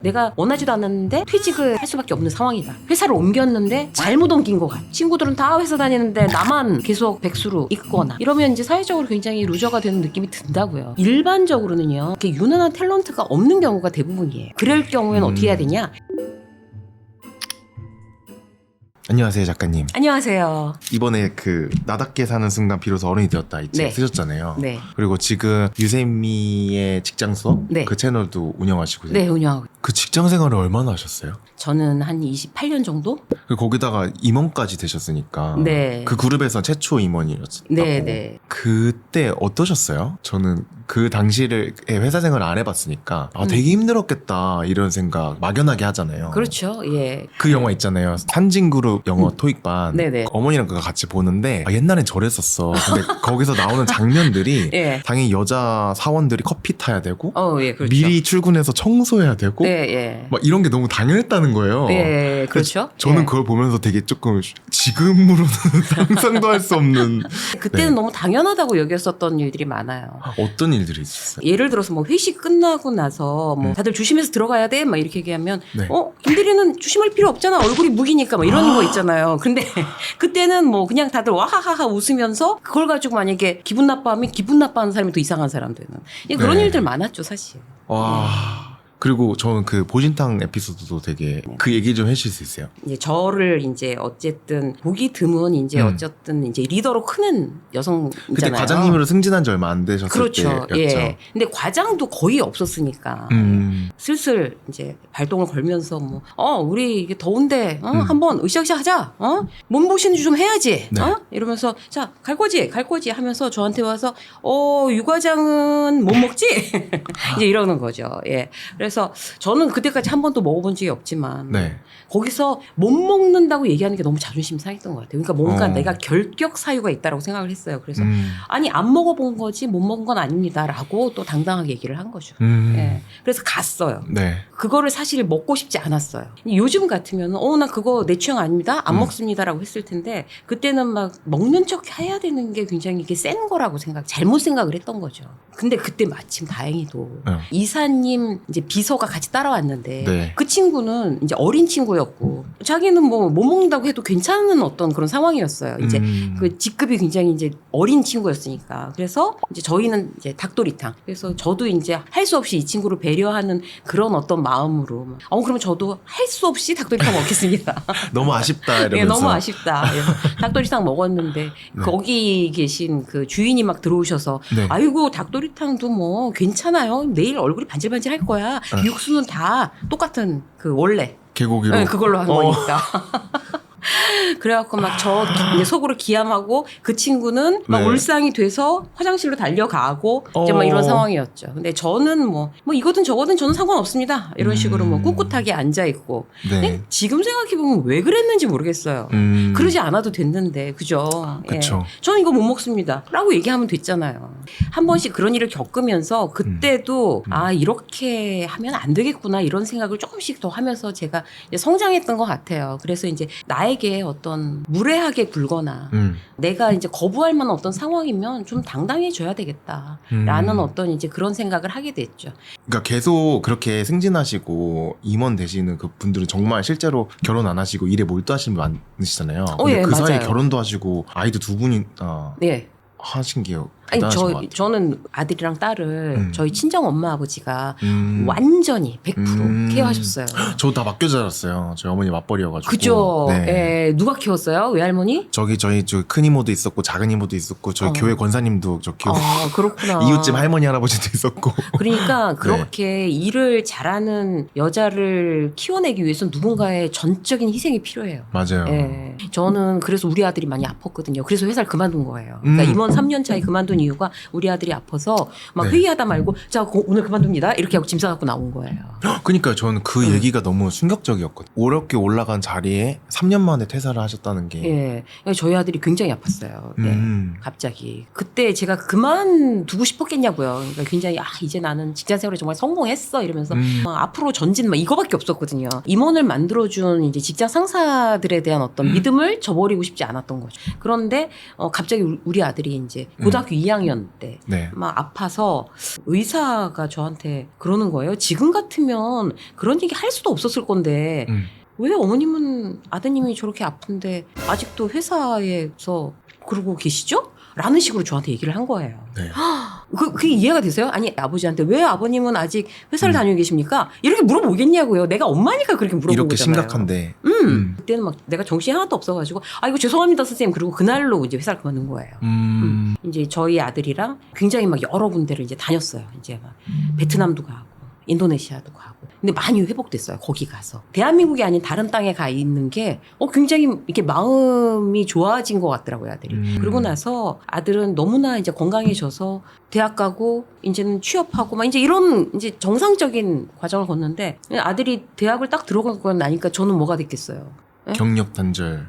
내가 원하지도 않았는데 퇴직을 할 수밖에 없는 상황이다. 회사를 옮겼는데 잘못 옮긴 것 같아. 친구들은 다 회사 다니는데 나만 계속 백수로 있거나 이러면 이제 사회적으로 굉장히 루저가 되는 느낌이 든다고요. 일반적으로는요, 이렇게 유능한 탤런트가 없는 경우가 대부분이에요. 그럴 경우에는 어떻게 해야 되냐? 안녕하세요, 작가님. 안녕하세요. 이번에 그 나답게 사는 순간 비로소 어른이 되었다 이 책 네. 쓰셨잖아요. 네. 그리고 지금 유세미의 직장 수업 네. 그 채널도 운영하시고요. 네, 운영하고. 그 직장 생활을 얼마나 하셨어요? 저는 한 28년 정도? 그리고 거기다가 임원까지 되셨으니까. 네. 그 그룹에서 최초 임원이었다고. 네, 네. 그때 어떠셨어요? 저는 그 당시를 회사 생활을 안 해봤으니까 되게 힘들었겠다 이런 생각 막연하게 하잖아요. 그렇죠. 예. 그 영화 있잖아요. 산진그룹 영어 토익반. 네네. 어머니랑 그거 같이 보는데 옛날엔 저랬었어. 근데 거기서 나오는 장면들이 예. 당연히 여자 사원들이 커피 타야 되고 예, 그렇죠. 미리 출근해서 청소해야 되고 네, 예. 막 이런 게 너무 당연했다는 거예요. 예, 그렇죠. 저는 예. 그걸 보면서 되게 조금 지금으로는 상상도 할 수 없는 그때는 네. 너무 당연하다고 여겼었던 일들이 많아요. 어떤 일들이 있었어요? 예를 들어서 뭐 회식 끝나고 나서 뭐 다들 조심해서 들어가야 돼 막 이렇게 얘기하면 네. 김대리는 조심할 필요 없잖아, 얼굴이 무기니까 막 이런 거 있잖아요. 근데 그때는 뭐 그냥 다들 와하하하 웃으면서 그걸 가지고 만약에 기분 나빠하면 기분 나빠하는 사람이 더 이상한 사람 되는 그런 네. 일들 많았죠 사실. 와. 그리고 저는 그 보신탕 에피소드도 되게 그 얘기 좀 해주실 수 있어요? 이제 저를 이제 어쨌든 보기 드문 이제 어쨌든 이제 리더로 크는 여성이잖아요. 그때 과장님으로 승진한 지 얼마 안 되셨을 그렇죠. 때였죠. 예. 근데 과장도 거의 없었으니까 슬슬 이제 발동을 걸면서 우리 이게 더운데 한번 으쌰으쌰 하자. 몸보신 좀 해야지. 네. 이러면서 자, 갈 거지 하면서 저한테 와서 유 과장은 못 먹지? 이제 이러는 거죠. 예. 그래서 저는 그때까지 한 번도 먹어본 적이 없지만 네. 거기서 못 먹는다고 얘기하는 게 너무 자존심 상했던 것 같아요. 그러니까 뭔가 내가 결격 사유가 있다고 생각을 했어요. 그래서 아니 안 먹어본 거지 못 먹은 건 아닙니다라고 또 당당하게 얘기를 한 거죠. 예. 그래서 갔어요. 네. 그거를 사실 먹고 싶지 않았어요. 요즘 같으면 나 그거 내 취향 아닙니다. 안 먹습니다라고 했을 텐데 그때는 막 먹는 척 해야 되는 게 굉장히 이게 센 거라고 잘못 생각을 했던 거죠. 근데 그때 마침 다행히도 이사님 이제 비서가 같이 따라왔는데 네. 그 친구는 이제 어린 친구였고 자기는 뭐 못 먹는다고 해도 괜찮은 어떤 그런 상황이었어요. 이제 그 직급이 굉장히 이제 어린 친구였으니까. 그래서 이제 저희는 이제 닭도리탕. 그래서 저도 이제 할 수 없이 이 친구를 배려하는 그런 어떤 마음으로 그러면 저도 할 수 없이 닭도리탕 먹겠습니다. 너무 아쉽다 이러면서. 네, 너무 아쉽다. 그래서 닭도리탕 먹었는데 거기 계신 그 주인이 막 들어오셔서 네. 아이고 닭도리탕도 뭐 괜찮아요. 내일 얼굴이 반질반질 할 거야. 육수는 다 똑같은 그 원래 개고기로. 네, 그걸로 한 거니까. 그래갖고 막 저 이제 속으로 기함하고 그 친구는 막 네. 울상이 돼서 화장실로 달려가고 이제 막 이런 상황이었죠. 근데 저는 뭐 이거든 저거든 저는 상관없습니다. 이런 식으로 뭐 꿋꿋하게 앉아 있고. 네. 근데 지금 생각해 보면 왜 그랬는지 모르겠어요. 그러지 않아도 됐는데 그죠? 그쵸. 예. 저는 이거 못 먹습니다.라고 얘기하면 됐잖아요. 한 번씩 그런 일을 겪으면서 그때도 이렇게 하면 안 되겠구나 이런 생각을 조금씩 더 하면서 제가 이제 성장했던 것 같아요. 그래서 이제 나에게 어떤 무례하게 굴거나 내가 이제 거부할 만한 어떤 상황이면 좀 당당해져야 되겠다라는 어떤 이제 그런 생각을 하게 됐죠. 그러니까 계속 그렇게 승진하시고 임원 되시는 그 분들은 정말 실제로 결혼 안 하시고 일에 몰두하시는 분 많으시잖아요. 근데 예, 그 사이에 맞아요. 결혼도 하시고 아이도 두 분이나 네. 하신 게 아니 대단하신 것 같아요. 저는 아들이랑 딸을 저희 친정 엄마 아버지가 음. 완전히 100% 케어하셨어요. 저도 다 맡겨 자랐어요. 저희 어머니 맞벌이여가지고. 그죠? 네. 예, 누가 키웠어요? 외할머니? 저희 큰 이모도 있었고 작은 이모도 있었고 저희 교회 권사님도 저 키우고 그렇구나. 이웃집 할머니 할아버지도 있었고. 그러니까 그렇게 일을 잘하는 여자를 키워내기 위해서 누군가의 전적인 희생이 필요해요. 맞아요. 예. 저는 그래서 우리 아들이 많이 아팠거든요. 그래서 회사를 그만둔 거예요. 그러니까 임원 3년 차에 그만둔 이유가 우리 아들이 아파서 막 네. 회의하다 말고 자 오늘 그만둡니다 이렇게 하고 짐 싸갖고 나온 거예요. 그러니까 저는 그 얘기가 너무 충격적이었거든요. 어렵게 올라간 자리에 3년 만에 퇴사를 하셨다는 게. 예. 그러니까 저희 아들이 굉장히 아팠어요. 네. 갑자기. 그때 제가 그만두고 싶었겠냐고요. 그러니까 굉장히 이제 나는 직장 생활에 정말 성공했어 이러면서 앞으로 전진 막 이거밖에 없었거든요. 임원을 만들어준 이제 직장 상사들에 대한 어떤 믿음을 저버리고 싶지 않았던 거죠. 그런데 갑자기 우리 아들이 이제 고등학교 2학년 2학년 때. 네. 막 아파서 의사가 저한테 그러는 거예요. 지금 같으면 그런 얘기 할 수도 없었을 건데 왜 어머님은 아드님이 저렇게 아픈데 아직도 회사에서 그러고 계시죠? 라는 식으로 저한테 얘기를 한 거예요. 네. 그게 이해가 되세요? 아니 아버지한테 왜 아버님은 아직 회사를 다니고 계십니까? 이렇게 물어보겠냐고요. 내가 엄마니까 그렇게 물어본 이렇게 거잖아요. 심각한데. 그때는 막 내가 정신이 하나도 없어가지고 아 이거 죄송합니다 선생님. 그리고 그날로 이제 회사를 그만둔 거예요. 이제 저희 아들이랑 굉장히 막 여러 군데를 이제 다녔어요. 이제 막 베트남도 가고 인도네시아도 가고. 근데 많이 회복됐어요. 거기 가서. 대한민국이 아닌 다른 땅에 가 있는 게 굉장히 이렇게 마음이 좋아진 것 같더라고요, 아들이. 그러고 나서 아들은 너무나 이제 건강해져서 대학 가고 이제는 취업하고 막 이제 이런 이제 정상적인 과정을 걷는데 아들이 대학을 딱 들어가고 나니까 저는 뭐가 됐겠어요. 예? 경력 단절.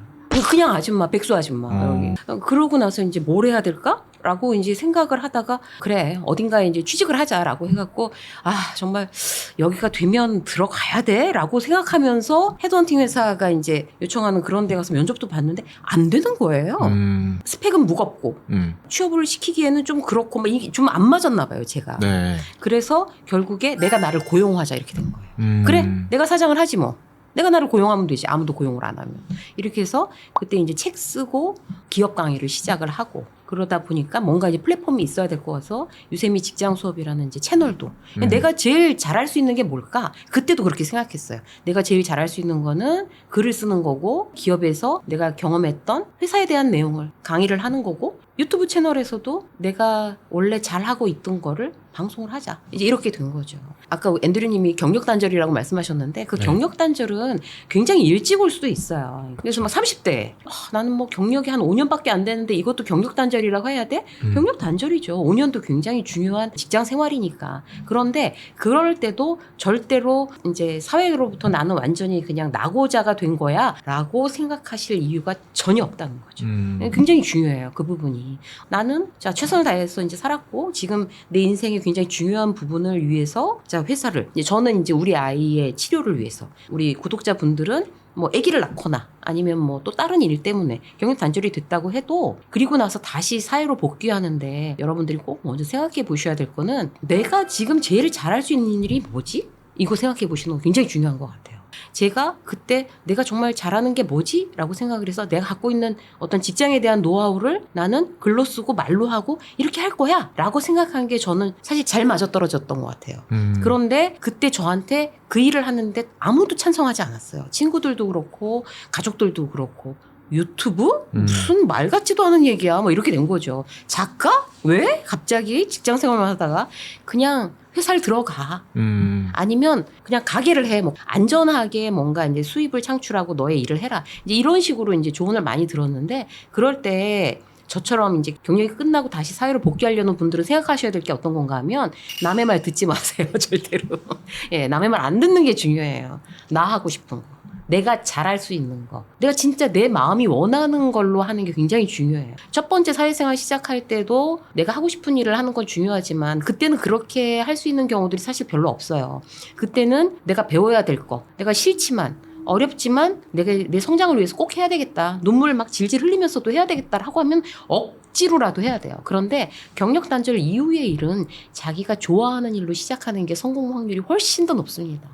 그냥 아줌마, 백수 아줌마. 여기. 그러고 나서 이제 뭘 해야 될까? 라고 이제 생각을 하다가 그래 어딘가에 이제 취직을 하자라고 해갖고 아 정말 여기가 되면 들어가야 돼라고 생각하면서 헤드헌팅 회사가 이제 요청하는 그런 데 가서 면접도 봤는데 안 되는 거예요. 스펙은 무겁고 취업을 시키기에는 좀 그렇고 막 이게 좀 안 맞았나 봐요 제가. 네. 그래서 결국에 내가 나를 고용하자 이렇게 된 거예요. 그래 내가 사장을 하지 뭐. 내가 나를 고용하면 되지. 아무도 고용을 안 하면. 이렇게 해서 그때 이제 책 쓰고 기업 강의를 시작을 하고 그러다 보니까 뭔가 이제 플랫폼이 있어야 될 것 같아서 유세미 직장 수업이라는 이제 채널도 내가 제일 잘할 수 있는 게 뭘까? 그때도 그렇게 생각했어요. 내가 제일 잘할 수 있는 거는 글을 쓰는 거고 기업에서 내가 경험했던 회사에 대한 내용을 강의를 하는 거고 유튜브 채널에서도 내가 원래 잘하고 있던 거를 방송을 하자. 이제 이렇게 된 거죠. 아까 앤드류님이 경력 단절이라고 말씀하셨는데 그 네. 경력 단절은 굉장히 일찍 올 수도 있어요. 그래서 막 30대 나는 뭐 경력이 한 5년밖에 안 되는데 이것도 경력 단절이라고 해야 돼? 경력 단절이죠. 5년도 굉장히 중요한 직장 생활이니까. 그런데 그럴 때도 절대로 이제 사회로부터 나는 완전히 그냥 낙오자가 된 거야 라고 생각하실 이유가 전혀 없다는 거죠. 굉장히 중요해요. 그 부분이. 나는 자 최선을 다해서 이제 살았고 지금 내 인생의 굉장히 중요한 부분을 위해서 자 회사를 이제 저는 이제 우리 아이의 치료를 위해서 우리 구독자분들은 뭐 아기를 낳거나 아니면 뭐 또 다른 일 때문에 경력 단절이 됐다고 해도 그리고 나서 다시 사회로 복귀하는데 여러분들이 꼭 먼저 생각해 보셔야 될 거는 내가 지금 제일 잘할 수 있는 일이 뭐지? 이거 생각해 보시는 거 굉장히 중요한 것 같아요. 제가 그때 내가 정말 잘하는 게 뭐지? 라고 생각을 해서 내가 갖고 있는 어떤 직장에 대한 노하우를 나는 글로 쓰고 말로 하고 이렇게 할 거야 라고 생각한 게 저는 사실 잘 맞아떨어졌던 것 같아요. 그런데 그때 저한테 그 일을 하는데 아무도 찬성하지 않았어요. 친구들도 그렇고 가족들도 그렇고 유튜브? 무슨 말 같지도 않은 얘기야. 뭐 이렇게 된 거죠. 작가? 왜? 갑자기 직장 생활만 하다가 그냥 회사를 들어가. 아니면 그냥 가게를 해. 뭐 안전하게 뭔가 이제 수입을 창출하고 너의 일을 해라. 이제 이런 식으로 이제 조언을 많이 들었는데 그럴 때 저처럼 이제 경력이 끝나고 다시 사회로 복귀하려는 분들은 생각하셔야 될 게 어떤 건가 하면 남의 말 듣지 마세요. 절대로. 예, 남의 말 안 듣는 게 중요해요. 나 하고 싶은 거. 내가 잘할 수 있는 거. 내가 진짜 내 마음이 원하는 걸로 하는 게 굉장히 중요해요. 첫 번째 사회생활 시작할 때도 내가 하고 싶은 일을 하는 건 중요하지만 그때는 그렇게 할 수 있는 경우들이 사실 별로 없어요. 그때는 내가 배워야 될 거. 내가 싫지만 어렵지만 내가 내 성장을 위해서 꼭 해야 되겠다. 눈물 막 질질 흘리면서도 해야 되겠다라고 하면 억지로라도 해야 돼요. 그런데 경력 단절 이후의 일은 자기가 좋아하는 일로 시작하는 게 성공 확률이 훨씬 더 높습니다.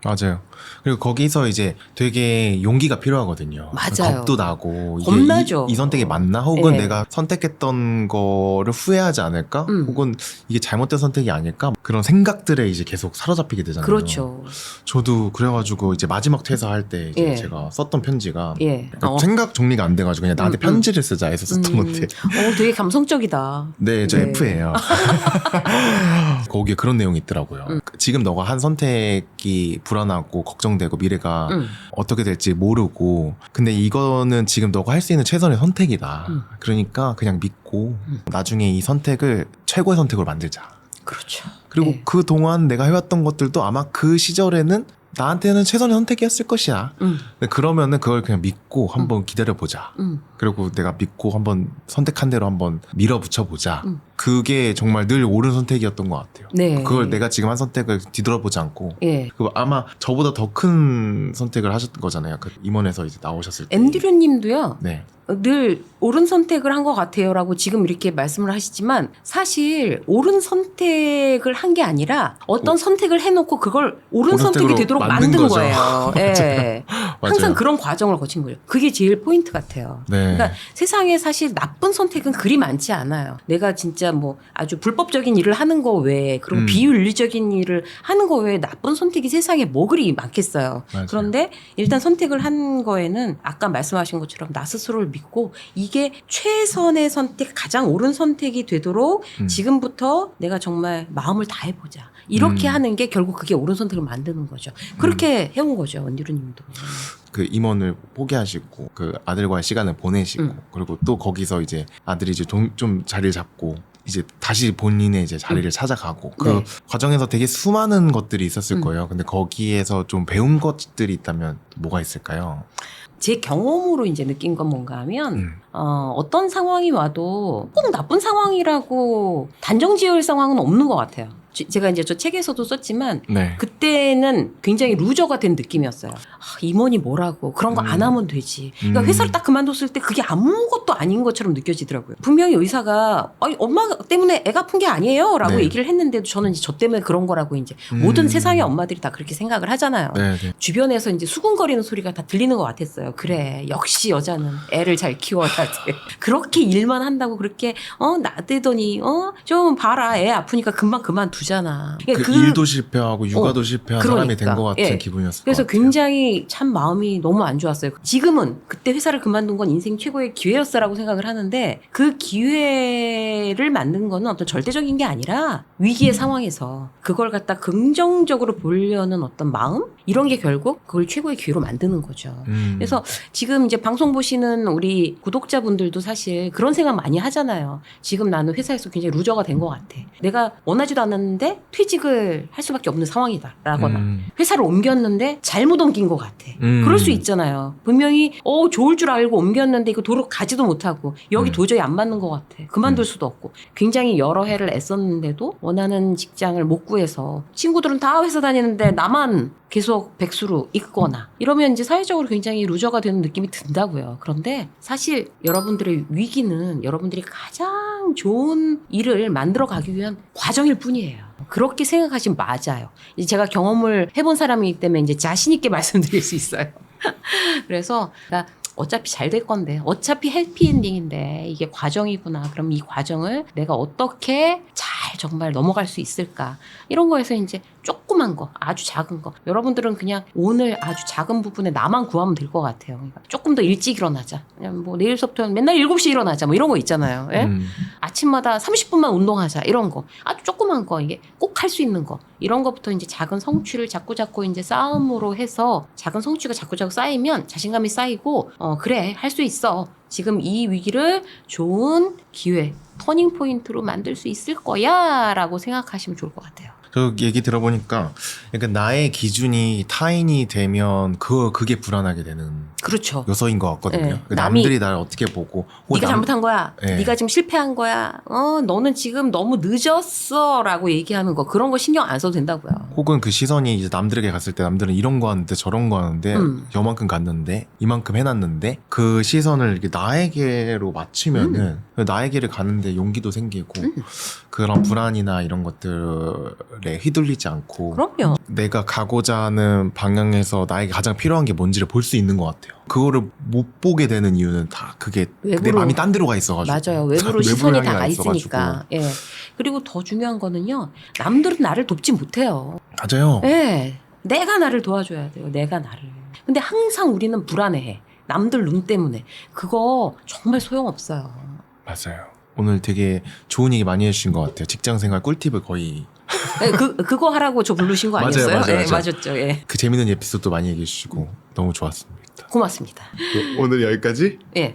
맞아요. 그리고 거기서 이제 되게 용기가 필요하거든요. 맞아요. 겁도 나고 이게 겁나죠. 이 선택이 맞나? 혹은 네. 내가 선택했던 거를 후회하지 않을까? 혹은 이게 잘못된 선택이 아닐까? 그런 생각들에 이제 계속 사로잡히게 되잖아요. 그렇죠. 저도 그래가지고 이제 마지막 퇴사할 때 이제 예. 제가 썼던 편지가 예. 그러니까 생각 정리가 안 돼가지고 그냥 나한테 편지를 쓰자 해서 썼던 건데. 되게 감성적이다. 네, 저 네. F예요. 거기에 그런 내용이 있더라고요. 지금 너가 한 선택이 불안하고 걱정되고 미래가 어떻게 될지 모르고 근데 이거는 지금 너가 할 수 있는 최선의 선택이다. 그러니까 그냥 믿고 나중에 이 선택을 최고의 선택으로 만들자. 그렇죠. 그리고 네. 그동안 내가 해왔던 것들도 아마 그 시절에는 나한테는 최선의 선택이었을 것이야. 근데 그러면은 그걸 그냥 믿고 한번 기다려보자. 그리고 내가 믿고 한번 선택한 대로 한번 밀어붙여보자. 그게 정말 늘 옳은 선택이었던 것 같아요. 네. 그걸 내가 지금 한 선택을 뒤돌아보지 않고 예. 그 아마 저보다 더 큰 선택을 하셨던 거잖아요. 그 임원에서 이제 나오셨을 때. 앤드류님도요. 네. 늘 옳은 선택을 한 것 같아요라고 지금 이렇게 말씀을 하시지만 사실 옳은 선택을 한 게 아니라 어떤 선택을 해놓고 그걸 옳은 선택이 선택으로 되도록 만든 만든 거죠. 거예요. 예. 항상 맞아요. 그런 과정을 거친 거예요. 그게 제일 포인트 같아요. 네. 그러니까 세상에 사실 나쁜 선택은 그리 많지 않아요. 내가 진짜 뭐 아주 불법적인 일을 하는 거 외에 그리고 비윤리적인 일을 하는 거 외에 나쁜 선택이 세상에 뭐 그리 많겠어요. 맞아요. 그런데 일단 선택을 한 거에는 아까 말씀하신 것처럼 나 스스로를 믿고 이게 최선의 선택, 가장 옳은 선택이 되도록 지금부터 내가 정말 마음을 다해보자. 이렇게 하는 게 결국 그게 옳은 선택을 만드는 거죠. 그렇게 해온 거죠. 원디루님도. 그 임원을 포기하시고 그 아들과의 시간을 보내시고 그리고 또 거기서 이제 아들이 이제 좀 자리를 잡고 이제 다시 본인의 이제 자리를 찾아가고 그 네. 과정에서 되게 수많은 것들이 있었을 거예요. 근데 거기에서 좀 배운 것들이 있다면 뭐가 있을까요? 제 경험으로 이제 느낀 건 뭔가 하면 어떤 상황이 와도 꼭 나쁜 상황이라고 단정 지을 상황은 없는 것 같아요. 제가 이제 저 책에서도 썼지만 네. 그때는 굉장히 루저가 된 느낌이었어요. 임원이 뭐라고 그런 거 안 하면 되지. 그러니까 회사를 딱 그만뒀을 때 그게 아무것도 아닌 것처럼 느껴지더라고요. 분명히 의사가 아니, 엄마 때문에 애가 아픈 게 아니에요라고 네. 얘기를 했는데도 저는 이제 저 때문에 그런 거라고 이제 모든 세상의 엄마들이 다 그렇게 생각을 하잖아요. 네, 네. 주변에서 이제 수군거리는 소리가 다 들리는 것 같았어요. 그래, 역시 여자는 애를 잘 키워야 돼. 그렇게 일만 한다고 그렇게 나대더니 좀 봐라, 애 아프니까 금방 그만두잖아. 그 일도 실패하고 육아도 실패한 사람이 된 것 같은 예. 기분이었을 그래서 것 같아요. 굉장히 참 마음이 너무 안 좋았어요. 지금은 그때 회사를 그만둔 건 인생 최고의 기회였어라고 생각을 하는데 그 기회를 만든 거는 어떤 절대적인 게 아니라 위기의 상황에서 그걸 갖다 긍정적으로 보려는 어떤 마음 이런 게 결국 그걸 최고의 기회로 만드는 거죠. 그래서 지금 이제 방송 보시는 우리 구독자분들도 사실 그런 생각 많이 하잖아요. 지금 나는 회사에서 굉장히 루저가 된 것 같아. 내가 원하지도 않았는데 퇴직을 할 수밖에 없는 상황이다라거나 회사를 옮겼는데 잘못 옮긴 것 같아. 그럴 수 있잖아요. 분명히 좋을 줄 알고 옮겼는데 이거 도로 가지도 못하고 여기 도저히 안 맞는 것 같아. 그만둘 수도 없고 굉장히 여러 해를 애썼는데도 원하는 직장을 못 구해서 친구들은 다 회사 다니는데 나만 계속 백수로 있거나 이러면 이제 사회적으로 굉장히 루저가 되는 느낌이 든다고요. 그런데 사실 여러분들의 위기는 여러분들이 가장 좋은 일을 만들어 가기 위한 과정일 뿐이에요. 그렇게 생각하시면 맞아요. 이제 제가 경험을 해본 사람이기 때문에 이제 자신 있게 말씀드릴 수 있어요. 그래서 어차피 잘 될 건데 어차피 해피엔딩인데 이게 과정이구나. 그럼 이 과정을 내가 어떻게 잘 정말 넘어갈 수 있을까. 이런 거에서 이제 조그만 거 아주 작은 거 여러분들은 그냥 오늘 아주 작은 부분에 나만 구하면 될 것 같아요. 그러니까 조금 더 일찍 일어나자. 그냥 뭐 내일서부터는 맨날 7시 일어나자 뭐 이런 거 있잖아요. 예? 아침마다 30분만 운동하자 이런 거 아주 조그만 거 이게 꼭 할 수 있는 거 이런 것부터 이제 작은 성취를 자꾸 이제 쌓음으로 해서 작은 성취가 자꾸 쌓이면 자신감이 쌓이고 그래 할 수 있어. 지금 이 위기를 좋은 기회, 터닝 포인트로 만들 수 있을 거야 라고 생각하시면 좋을 것 같아요. 저 얘기 들어보니까 약간 나의 기준이 타인이 되면 그게 불안하게 되는 그렇죠. 요소인 것 같거든요. 네. 그 남들이 나를 어떻게 보고 네가 잘못한 거야. 네. 네가 지금 실패한 거야. 너는 지금 너무 늦었어 라고 얘기하는 거 그런 거 신경 안 써도 된다고요. 혹은 그 시선이 이제 남들에게 갔을 때 남들은 이런 거 하는데 저런 거 하는데 요만큼 갔는데 이만큼 해놨는데 그 시선을 이렇게 나에게로 맞추면은 나에게를 가는데 용기도 생기고 그런 불안이나 이런 것들에 휘둘리지 않고 그럼요. 내가 가고자 하는 방향에서 나에게 가장 필요한 게 뭔지를 볼 수 있는 것 같아요. 그거를 못 보게 되는 이유는 다 그게 내 외부로- 마음이 딴 데로 가 있어가지고. 맞아요. 외부로 외부로 시선이 향해 다 가 가 있으니까. 예. 그리고 더 중요한 거는요. 남들은 나를 돕지 못해요. 맞아요. 예. 내가 나를 도와줘야 돼요. 내가 나를. 근데 항상 우리는 불안해해. 남들 눈 때문에. 그거 정말 소용없어요. 맞아요. 오늘 되게 좋은 얘기 많이 해주신 것 같아요. 직장생활 꿀팁을 거의 예, 그거 하라고 저 부르신 거 맞아요, 아니었어요? 맞아요, 예, 맞아요. 맞았죠. 예. 그 재밌는 에피소드 많이 얘기해 주시고 너무 좋았습니다. 고맙습니다. 오늘 여기까지. 예.